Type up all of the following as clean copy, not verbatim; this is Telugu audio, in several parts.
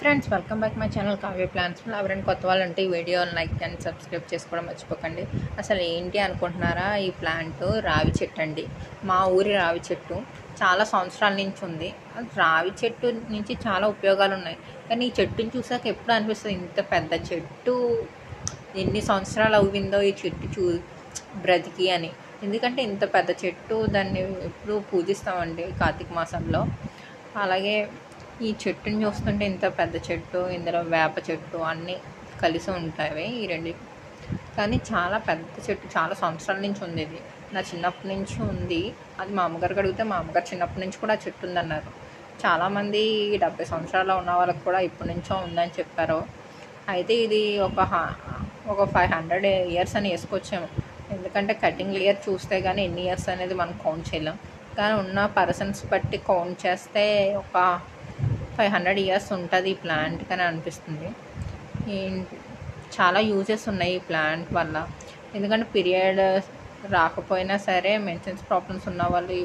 Friends welcome back my channel Kavya plans. ఎవరైనా కొత్త వాళ్ళు ఉంటే ఈ వీడియోని లైక్ అండ్ సబ్స్క్రైబ్ చేసుకోవడం మర్చిపోకండి. అసలు ఏంటి అనుకుంటున్నారా, ఈ ప్లాంట్ రావి చెట్టు అండి. మా ఊరి రావి చెట్టు చాలా సంవత్సరాల నుంచి ఉంది. రావి చెట్టు నుంచి చాలా ఉపయోగాలు ఉన్నాయి, కానీ ఈ చెట్టుని చూసాక ఎప్పుడు అనిపిస్తుంది ఇంత పెద్ద చెట్టు ఎన్ని సంవత్సరాలు అవ్విందో ఈ చెట్టు బ్రతికి అని. ఎందుకంటే ఇంత పెద్ద చెట్టు, దాన్ని ఎప్పుడు పూజిస్తామండి కార్తీక మాసంలో. అలాగే ఈ చెట్టుని చూస్తుంటే ఇంత పెద్ద చెట్టు, ఇందులో వేప చెట్టు అన్నీ కలిసి ఉంటాయి ఈ రెండు. కానీ చాలా పెద్ద చెట్టు, చాలా సంవత్సరాల నుంచి ఉంది. ఇది నా చిన్నప్పటి నుంచి ఉంది. అది మా అమ్మగారికి అడిగితే మా అమ్మగారు చిన్నప్పటి నుంచి కూడా ఆ చెట్టు ఉందన్నారు. చాలామంది 70 సంవత్సరాలు ఉన్న వాళ్ళకి కూడా ఇప్పటి నుంచో ఉందని చెప్పారు. అయితే ఇది ఒక 500 ఇయర్స్ అని వేసుకొచ్చాము. ఎందుకంటే కటింగ్ ఇయర్ చూస్తే కానీ ఎన్ని ఇయర్స్ అనేది మనం కౌంట్ చేయలేం. కానీ ఉన్న పర్సన్స్ బట్టి కౌంట్ చేస్తే ఒక 500 ఇయర్స్ ఉంటుంది ఈ ప్లాంట్ కానీ అనిపిస్తుంది. చాలా యూజెస్ ఉన్నాయి ఈ ప్లాంట్ వల్ల. ఎందుకంటే పీరియడ్ రాకపోయినా సరే, మెన్సెన్స్ ప్రాబ్లమ్స్ ఉన్న వాళ్ళు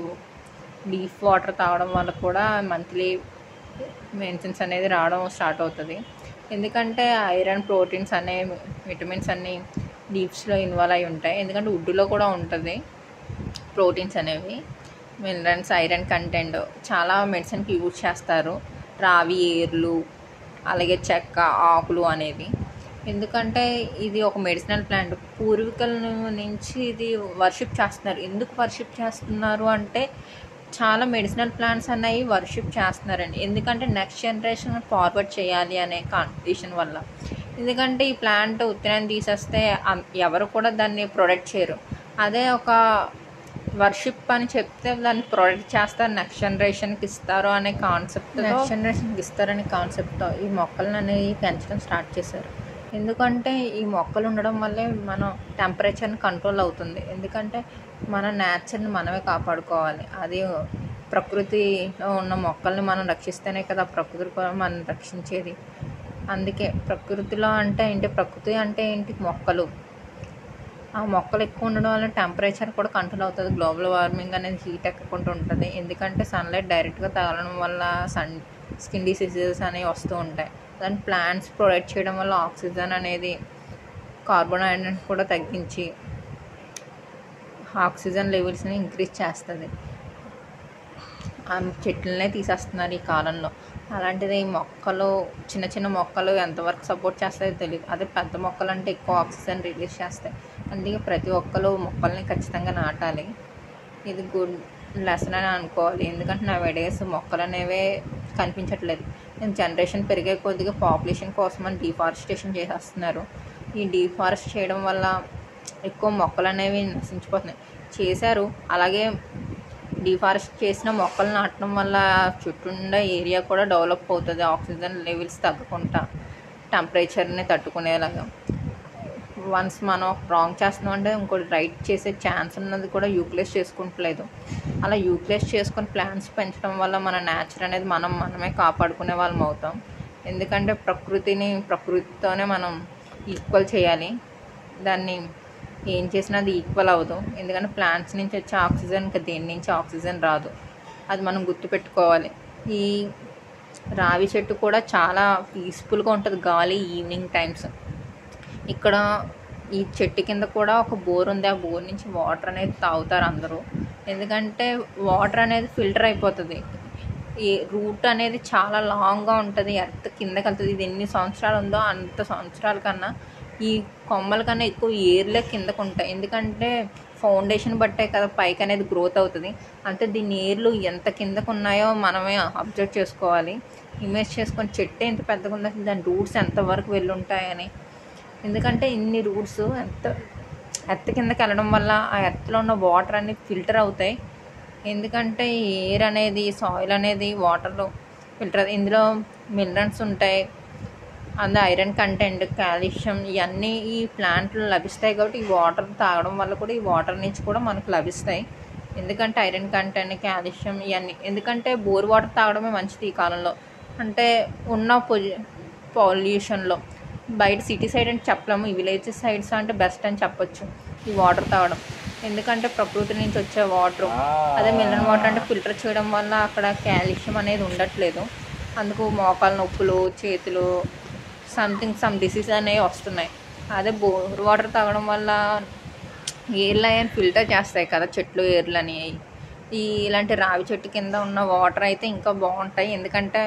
లీఫ్ వాటర్ తాగడం వల్ల కూడా మంత్లీ మెన్సెన్స్ అనేది రావడం స్టార్ట్ అవుతుంది. ఎందుకంటే ఐరన్, ప్రోటీన్స్ అనే విటమిన్స్ అన్నీ లీవ్స్లో ఇన్వాల్వ్ అయి ఉంటాయి. ఎందుకంటే వుడ్లో కూడా ఉంటుంది ప్రోటీన్స్ అనేవి, మినరల్స్, ఐరన్ కంటెంట్. చాలా మెడిసిన్కి యూజ్ చేస్తారు రావి ఏర్లు, అలాగే చెక్క, ఆకులు అనేది. ఎందుకంటే ఇది ఒక మెడిసినల్ ప్లాంట్. పూర్వీకుల నుంచి ఇది వర్షిప్ చేస్తున్నారు. ఎందుకు వర్షిప్ చేస్తున్నారు అంటే చాలా మెడిసినల్ ప్లాంట్స్ అనేవి వర్షిప్ చేస్తున్నారండి. ఎందుకంటే నెక్స్ట్ జనరేషన్ ఫార్వర్డ్ చేయాలి అనే కండిషన్ వల్ల. ఎందుకంటే ఈ ప్లాంట్ ఉత్తరాన్ని తీసేస్తే ఎవరు కూడా దాన్ని ప్రొడక్ట్ చేయరు. అదే ఒక వర్షిప్ అని చెప్తే దాన్ని ప్రొడక్ట్ చేస్తారు, నెక్స్ట్ జనరేషన్కి ఇస్తారు అనే కాన్సెప్ట్తో, నెక్స్ట్ జనరేషన్కి ఇస్తారనే కాన్సెప్ట్తో ఈ మొక్కలను అనేవి పెంచడం స్టార్ట్ చేశారు. ఎందుకంటే ఈ మొక్కలు ఉండడం వల్లే మనం టెంపరేచర్ని కంట్రోల్ అవుతుంది. ఎందుకంటే మన నేచర్ని మనమే కాపాడుకోవాలి. అది ప్రకృతిలో ఉన్న మొక్కల్ని మనం రక్షిస్తేనే కదా ప్రకృతి కూడా మనం రక్షించేది. అందుకే ప్రకృతిలో అంటే ఏంటి, ప్రకృతి అంటే ఏంటి, మొక్కలు. ఆ మొక్కలు ఎక్కువ ఉండడం వల్ల టెంపరేచర్ కూడా కంట్రోల్ అవుతుంది. గ్లోబల్ వార్మింగ్ అనేది హీట్ ఎక్కకుండా ఉంటుంది. ఎందుకంటే సన్లైట్ డైరెక్ట్గా తగలడం వల్ల స్కిన్ డిసీజెస్ అనేవి వస్తూ ఉంటాయి. దాని ప్లాంట్స్ ప్రొవైడ్ చేయడం వల్ల ఆక్సిజన్ అనేది కార్బన్ డైఆక్సైడ్ కూడా తగ్గించి ఆక్సిజన్ లెవెల్స్ని ఇంక్రీజ్ చేస్తుంది. ఆ చెట్లనే తీసేస్తున్నారు ఈ కాలంలో. అలాంటిది ఈ మొక్కలు, చిన్న చిన్న మొక్కలు ఎంతవరకు సపోర్ట్ చేస్తాయో తెలియదు. అదే పెద్ద మొక్కలు అంటే ఎక్కువ ఆక్సిజన్ రిలీజ్ చేస్తాయి. అందుకే ప్రతి ఒక్కరు మొక్కల్ని ఖచ్చితంగా నాటాలి. ఇది గుడ్ లెసన్ అని అనుకోవాలి. ఎందుకంటే నా డేస్ మొక్కలు అనేవే కనిపించట్లేదు. జనరేషన్ పెరిగే కొద్దిగా పాపులేషన్ కోసం అని డిఫారెస్టేషన్ చేసేస్తున్నారు. ఈ డిఫారెస్ట్ చేయడం వల్ల ఎక్కువ మొక్కలు అనేవి నశించిపోతున్నాయి. చేశారు. అలాగే డిఫారెస్ట్ చేసిన మొక్కలు నాటడం వల్ల చుట్టూ ఏరియా కూడా డెవలప్ అవుతుంది. ఆక్సిజన్ లెవెల్స్ తగ్గకుండా టెంపరేచర్ని తట్టుకునేలాగా. వన్స్ మనం రాంగ్ చేస్తున్నాం అంటే ఇంకోటి రైట్ చేసే ఛాన్స్ ఉన్నది కూడా యూటిలైజ్ చేసుకుంటలేదు. అలా యూటిలైజ్ చేసుకొని ప్లాంట్స్ పెంచడం వల్ల మన నేచర్ అనేది మనమే కాపాడుకునే వాళ్ళం అవుతాం. ఎందుకంటే ప్రకృతితోనే మనం ఈక్వల్ చేయాలి. దాన్ని ఏం చేసినా అది ఈక్వల్ అవ్వదు. ఎందుకంటే ప్లాంట్స్ నుంచి వచ్చే ఆక్సిజన్ ఇంకా దేని నుంచి ఆక్సిజన్ రాదు. అది మనం గుర్తుపెట్టుకోవాలి. ఈ రావి చెట్టు కూడా చాలా పీస్ఫుల్గా ఉంటుంది గాలి ఈవినింగ్ టైమ్స్. ఇక్కడ ఈ చెట్టు కింద కూడా ఒక బోర్ ఉంది. ఆ బోర్ నుంచి వాటర్ అనేది తాగుతారు అందరూ. ఎందుకంటే వాటర్ అనేది ఫిల్టర్ అయిపోతుంది. ఈ రూట్ అనేది చాలా లాంగ్గా ఉంటుంది, ఎర్త్ కిందకి వెళ్తుంది. ఇది ఎన్ని సంవత్సరాలు ఉందో అంత సంవత్సరాల కన్నా ఈ కొమ్మల కన్నా ఎక్కువ ఏర్లే కిందకు ఉంటాయి. ఎందుకంటే ఫౌండేషన్ బట్టే కదా పైకి అనేది గ్రోత్ అవుతుంది. అంటే దీని ఏర్లు ఎంత కిందకు ఉన్నాయో మనమే అబ్జర్వ్ చేసుకోవాలి, ఇమేజ్ చేసుకొని. చెట్టు ఎంత పెద్దగా ఉందో దాని రూట్స్ ఎంతవరకు వెళ్ళి ఉంటాయని. ఎందుకంటే ఇన్ని రూట్స్ ఎర్త్ కిందకి వెళ్ళడం వల్ల ఆ ఎర్త్లో ఉన్న వాటర్ అన్ని ఫిల్టర్ అవుతాయి. ఎందుకంటే ఎయిర్ అనేది, సాయిల్ అనేది వాటర్లో ఫిల్టర్. ఇందులో మినరల్స్ ఉంటాయి, అందులో ఐరన్ కంటెంట్, కాల్షియం ఇవన్నీ ఈ ప్లాంట్లు లభిస్తాయి. కాబట్టి ఈ వాటర్ తాగడం వల్ల కూడా ఈ వాటర్ నుంచి కూడా మనకు లభిస్తాయి. ఎందుకంటే ఐరన్ కంటెంట్, కాల్షియం ఇవన్నీ. ఎందుకంటే బోర్ వాటర్ తాగడమే మంచిది ఈ కాలంలో. అంటే ఉన్న పొల్యూషన్లో బయట సిటీ సైడ్ అని చెప్పలేము, ఈ విలేజ్ సైడ్స్ అంటే బెస్ట్ అని చెప్పొచ్చు ఈ వాటర్ తాగడం. ఎందుకంటే ప్రకృతి నుంచి వచ్చే వాటర్. అదే మినరల్ వాటర్ అంటే ఫిల్టర్ చేయడం వల్ల అక్కడ కాల్షియం అనేది ఉండట్లేదు. అందుకు మోకాలు నొప్పులు, చేతులు సమ్ డిసీజ్ అనేవి వస్తున్నాయి. అదే బోర్ వాటర్ తాగడం వల్ల ఏర్లు అని ఫిల్టర్ చేస్తాయి కదా చెట్లు ఏర్లని. ఇలాంటి రావి చెట్టు కింద ఉన్న వాటర్ అయితే ఇంకా బాగుంటాయి, ఎందుకంటే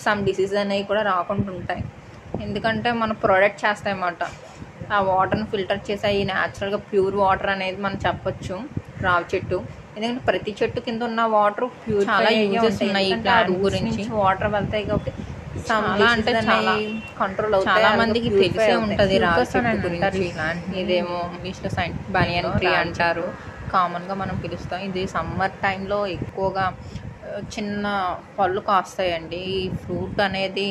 సమ్ డిసీజ్ అనేవి కూడా రాకుండా ఉంటాయి. ఎందుకంటే మనం ప్రొడక్ట్ చేస్తాయన్నమాట ఆ వాటర్ని ఫిల్టర్ చేసి ఈ న్యాచురల్గా ప్యూర్ వాటర్ అనేది మనం చెప్పొచ్చు రావి చెట్టు. ఎందుకంటే ప్రతి చెట్టు కింద ఉన్న వాటర్ ప్యూర్, చాలా యూజెస్ ఉన్నాయి ఈ ప్లాంట్ గురించి. వాటర్ వెళ్తాయి కాబట్టి చాలా అంటే చాలా కంట్రోల్ అవుతాయి. చాలా మందికి తెలిసే ఉంటుంది రావి చెట్టు గురించి. ఇదేమో ఇంగ్లీష్లో బనియన్ ట్రీ అంటారు, కామన్గా మనం పిలుస్తాం. ఇది సమ్మర్ టైంలో ఎక్కువగా చిన్న పళ్ళు కాస్తాయండి. ఈ ఫ్రూట్ అనేది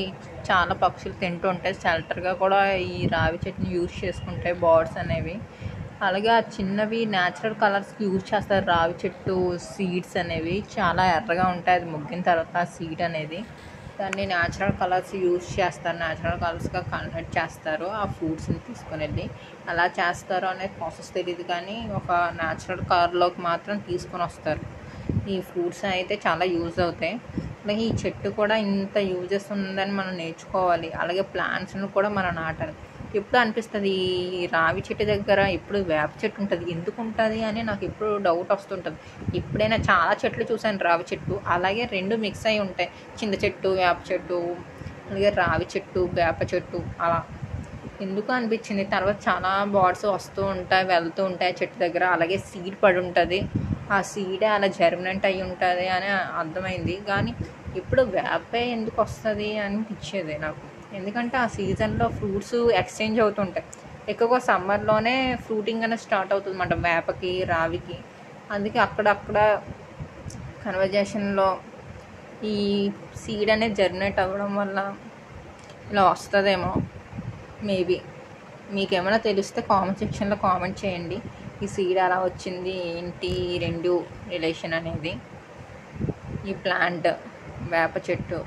చాలా పక్షులు తింటూ ఉంటాయి. షెల్టర్గా కూడా ఈ రావి చెట్టుని యూజ్ చేసుకుంటాయి బర్డ్స్ అనేవి. అలాగే ఆ చిన్నవి న్యాచురల్ కలర్స్కి యూజ్ చేస్తారు రావి చెట్టు సీడ్స్ అనేవి. చాలా ఎర్రగా ఉంటాయి, అది ముగ్గిన తర్వాత ఆ సీడ్ అనేది. దాన్ని న్యాచురల్ కలర్స్ యూజ్ చేస్తారు, న్యాచురల్ కలర్స్గా కన్వర్ట్ చేస్తారు ఆ ఫ్రూట్స్ని తీసుకొని వెళ్ళి. అలా చేస్తారు అనే ప్రాసెస్ తెలియదు, కానీ ఒక న్యాచురల్ కలర్లోకి మాత్రం తీసుకొని వస్తారు. ఈ ఫ్రూట్స్ అయితే చాలా యూజ్ అవుతాయి. అలాగే ఈ చెట్టు కూడా ఇంత యూజెస్ ఉందని మనం నేర్చుకోవాలి. అలాగే ప్లాంట్స్ని కూడా మనం నాటాలి. ఎప్పుడు అనిపిస్తుంది ఈ రావి చెట్టు దగ్గర ఎప్పుడు వేప చెట్టు ఉంటుంది, ఎందుకు ఉంటుంది అని నాకు ఎప్పుడు డౌట్ వస్తుంటుంది. ఎప్పుడైనా చాలా చెట్లు చూసాను రావి చెట్టు, అలాగే రెండు మిక్స్ అయి ఉంటాయి, చింత చెట్టు, వేప చెట్టు, అలాగే రావి చెట్టు, వేప చెట్టు, అలా ఎందుకు అనిపించింది. తర్వాత చాలా బర్డ్స్ వస్తూ ఉంటాయి, వెళ్తూ ఉంటాయి చెట్టు దగ్గర. అలాగే సీడ్ పడి ఉంటుంది, ఆ సీడే అలా జర్మినేట్ అయి ఉంటుంది అని అర్థమైంది. కానీ ఇప్పుడు వేపే ఎందుకు వస్తుంది అనిపించేది నాకు. ఎందుకంటే ఆ సీజన్లో ఫ్రూట్స్ ఎక్స్చేంజ్ అవుతుంటాయి. ఎక్కువగా సమ్మర్లోనే ఫ్రూటింగ్ అనేది స్టార్ట్ అవుతుంది అన్నమాట వేపకి, రావికి. అందుకే అక్కడక్కడ కన్వర్జేషన్లో ఈ సీడ్ అనేది జర్మినేట్ అవ్వడం వల్ల ఇలా వస్తుందేమో మేబీ. మీకేమైనా తెలిస్తే కామెంట్ సెక్షన్లో కామెంట్ చేయండి. ఈ సీడ్ ఎలా వచ్చింది, ఏంటి రెండు రిలేషన్ అనేది. ఈ ప్లాంట్ వేప చెట్టు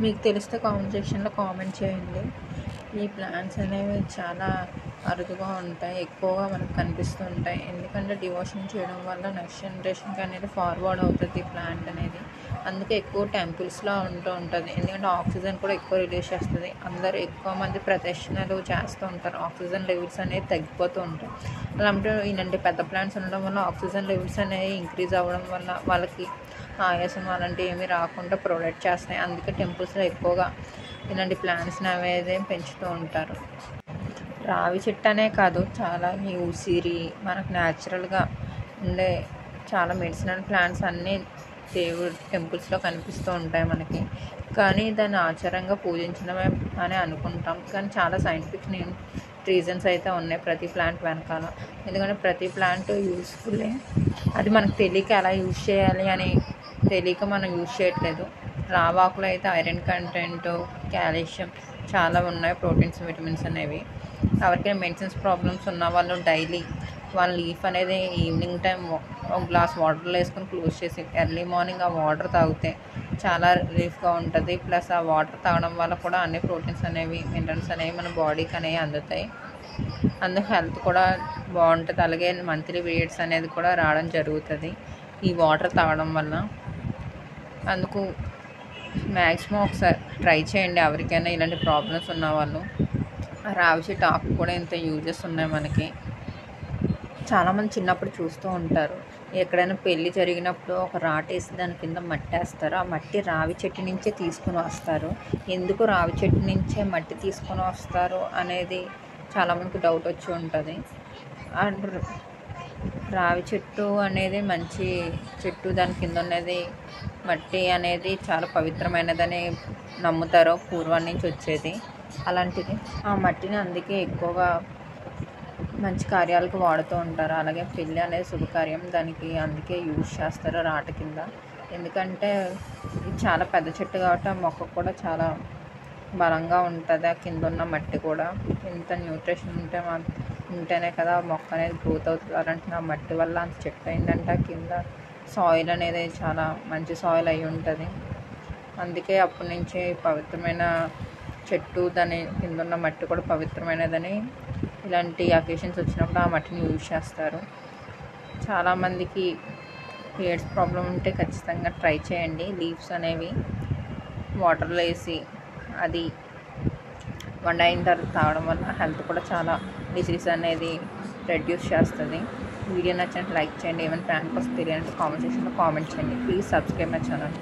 మీకు తెలిస్తే కామెంట్ సెక్షన్లో కామెంట్ చేయండి. ఈ ప్లాంట్స్ అనేవి చాలా అరుదుగా ఉంటాయి, ఎక్కువగా మనకు కనిపిస్తూ ఉంటాయి. ఎందుకంటే డివోషన్ చేయడం వల్ల నెక్స్ట్ జనరేషన్కి అనేది ఫార్వర్డ్ అవుతుంది ఈ ప్లాంట్ అనేది. అందుకే ఎక్కువ టెంపుల్స్లో ఉంటూ ఉంటుంది, ఎందుకంటే ఆక్సిజన్ కూడా ఎక్కువ రిలీజ్ చేస్తుంది. అందరూ ఎక్కువ మంది ప్రదర్శనలు చేస్తూ ఉంటారు, ఆక్సిజన్ లెవెల్స్ అనేవి తగ్గిపోతూ ఉంటాయి. అలాంటి ఇలాంటి పెద్ద ప్లాంట్స్ ఉండడం వల్ల ఆక్సిజన్ లెవెల్స్ అనేవి ఇంక్రీజ్ అవ్వడం వల్ల వాళ్ళకి ఆయాసం అలాంటివి ఏమీ రాకుండా ప్రొటెక్ట్ చేస్తాయి. అందుకే టెంపుల్స్లో ఎక్కువగా ఇలాంటి ప్లాంట్స్ని అనేది పెంచుతూ ఉంటారు. రావి చెట్టు అనే కాదు, చాలా ఈ ఉసిరి మనకు న్యాచురల్గా ఉండే చాలా మెడిసినల్ ప్లాంట్స్ అన్నీ దేవుడు టెంపుల్స్లో కనిపిస్తూ ఉంటాయి మనకి. కానీ దాన్ని ఆచారంగా పూజించడమే అని అనుకుంటాం, కానీ చాలా సైంటిఫిక్ రీజన్స్ అయితే ఉన్నాయి ప్రతి ప్లాంట్ వెనకాల. ఎందుకంటే ప్రతి ప్లాంట్ యూస్ఫుల్లే, అది మనకు తెలియక ఎలా యూజ్ చేయాలి అని తెలియక మనం యూజ్ చేయట్లేదు. రావాకులో అయితే ఐరన్ కంటెంట్, కాల్షియం చాలా ఉన్నాయి, ప్రోటీన్స్, విటమిన్స్ అనేవి. ఎవరికైనా మెడిసిన్స్ ప్రాబ్లమ్స్ ఉన్న వాళ్ళు డైలీ వాళ్ళ లీఫ్ అనేది ఈవినింగ్ టైం ఒక గ్లాస్ వాటర్లో వేసుకొని క్లోజ్ చేసి ఎర్లీ మార్నింగ్ ఆ వాటర్ తాగితే చాలా రిలీఫ్గా ఉంటుంది. ప్లస్ ఆ వాటర్ తాగడం వల్ల కూడా అన్ని ప్రోటీన్స్ అనేవి, మినరల్స్ అనేవి మన బాడీకి అనేవి అందుతాయి. అందుకు హెల్త్ కూడా బాగుంటుంది. అలాగే మంత్లీ పీరియడ్స్ అనేది కూడా రావడం జరుగుతుంది ఈ వాటర్ తాగడం వల్ల. అందుకు మ్యాక్సిమం ఒకసారి ట్రై చేయండి ఎవరికైనా ఇలాంటి ప్రాబ్లమ్స్ ఉన్నవాళ్ళు. రావి చెట్టు ఆకు కూడా ఇంత యూజెస్ ఉన్నాయి మనకి. చాలామంది చిన్నప్పుడు చూస్తూ ఉంటారు, ఎక్కడైనా పెళ్ళి జరిగినప్పుడు ఒక రాటేసి దాని కింద మట్టి వేస్తారు. ఆ మట్టి రావి చెట్టు నుంచే తీసుకుని వస్తారు. ఎందుకు రావి చెట్టు నుంచే మట్టి తీసుకొని వస్తారు అనేది చాలామందికి డౌట్ వచ్చి ఉంటుంది. అండ్ రావి చెట్టు అనేది మంచి చెట్టు, దాని కింద ఉన్నది మట్టి అనేది చాలా పవిత్రమైనదని నమ్ముతారు, పూర్వం నుంచి వచ్చేది. అలాంటిది ఆ మట్టిని అందుకే ఎక్కువగా మంచి కార్యాలకు వాడుతూ ఉంటారు. అలాగే పెళ్ళి అనేది శుభకార్యం, దానికి అందుకే యూజ్ చేస్తారు రాట కింద. ఎందుకంటే ఇది చాలా పెద్ద చెట్టు కాబట్టి ఆ మొక్క కూడా చాలా బలంగా ఉంటుంది. ఆ కింద ఉన్న మట్టి కూడా ఇంత న్యూట్రిషన్ ఉంటేనే కదా ఆ మొక్క అనేది గ్రోత్ అవుతుంది. అలాంటి ఆ మట్టి వల్ల అంత చెట్టు అయిందంటే ఆ కింద సాయిల్ అనేది చాలా మంచి సాయిల్ అయి ఉంటుంది. అందుకే అప్పటి నుంచే పవిత్రమైన చెట్టు, దాని కింద ఉన్న మట్టి కూడా పవిత్రమైనదని ఇలాంటి అకేషన్స్ వచ్చినప్పుడు ఆ మట్టిని యూజ్ చేస్తారు. చాలామందికి పీరియడ్స్ ప్రాబ్లం ఉంటే ఖచ్చితంగా ట్రై చేయండి లీవ్స్ అనేవి. వాటర్లో వేసి అది వండ అయిన తర్వాత తాగడం వల్ల హెల్త్ కూడా చాలా డిసీజ్ అనేది రెడ్యూస్ చేస్తుంది. వీడియో నచ్చినట్టు లైక్ చేయండి. ఏమైనా ప్లాన్ కోసం తెలియాలంటే కామెంట్ సెక్షన్లో కామెంట్ చేయండి. Please subscribe my channel.